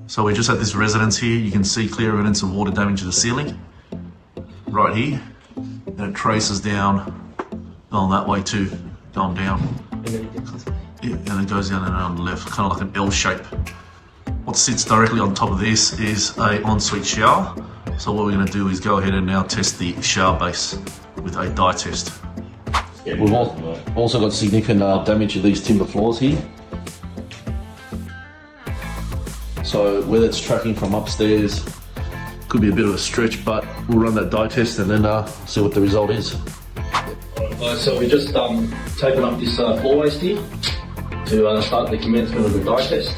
So we just had this residence here. You can see clear evidence of water damage to the ceiling right here, and it traces down on that way too, going down. Yeah, and it goes down and on the left, kind of like an L shape. What sits directly on top of this is a ensuite shower. So what we're going to do is go ahead and now test the shower base with a dye test. We've also got significant damage to these timber floors here. So whether it's tracking from upstairs, could be a bit of a stretch, but we'll run that dye test and then see what the result is. So we just taken up this floor waste here to start the commencement of the dye test.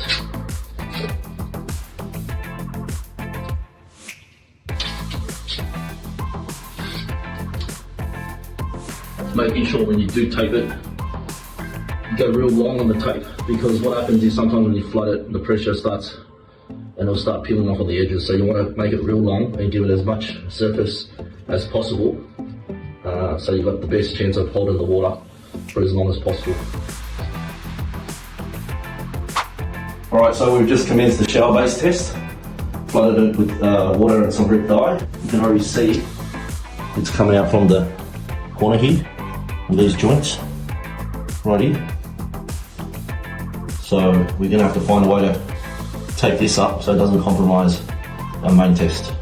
Making sure when you do tape it, you go real long on the tape, because what happens is sometimes when you flood it, the pressure starts and it'll start peeling off on the edges. So you want to make it real long and give it as much surface as possible, so you've got the best chance of holding the water for as long as possible. Alright, so we've just commenced the shower base test. Flooded it with water and some brick dye. You can already see it's coming out from the corner here with these joints right here. So we're going to have to find a way to take this up so it doesn't compromise our main test.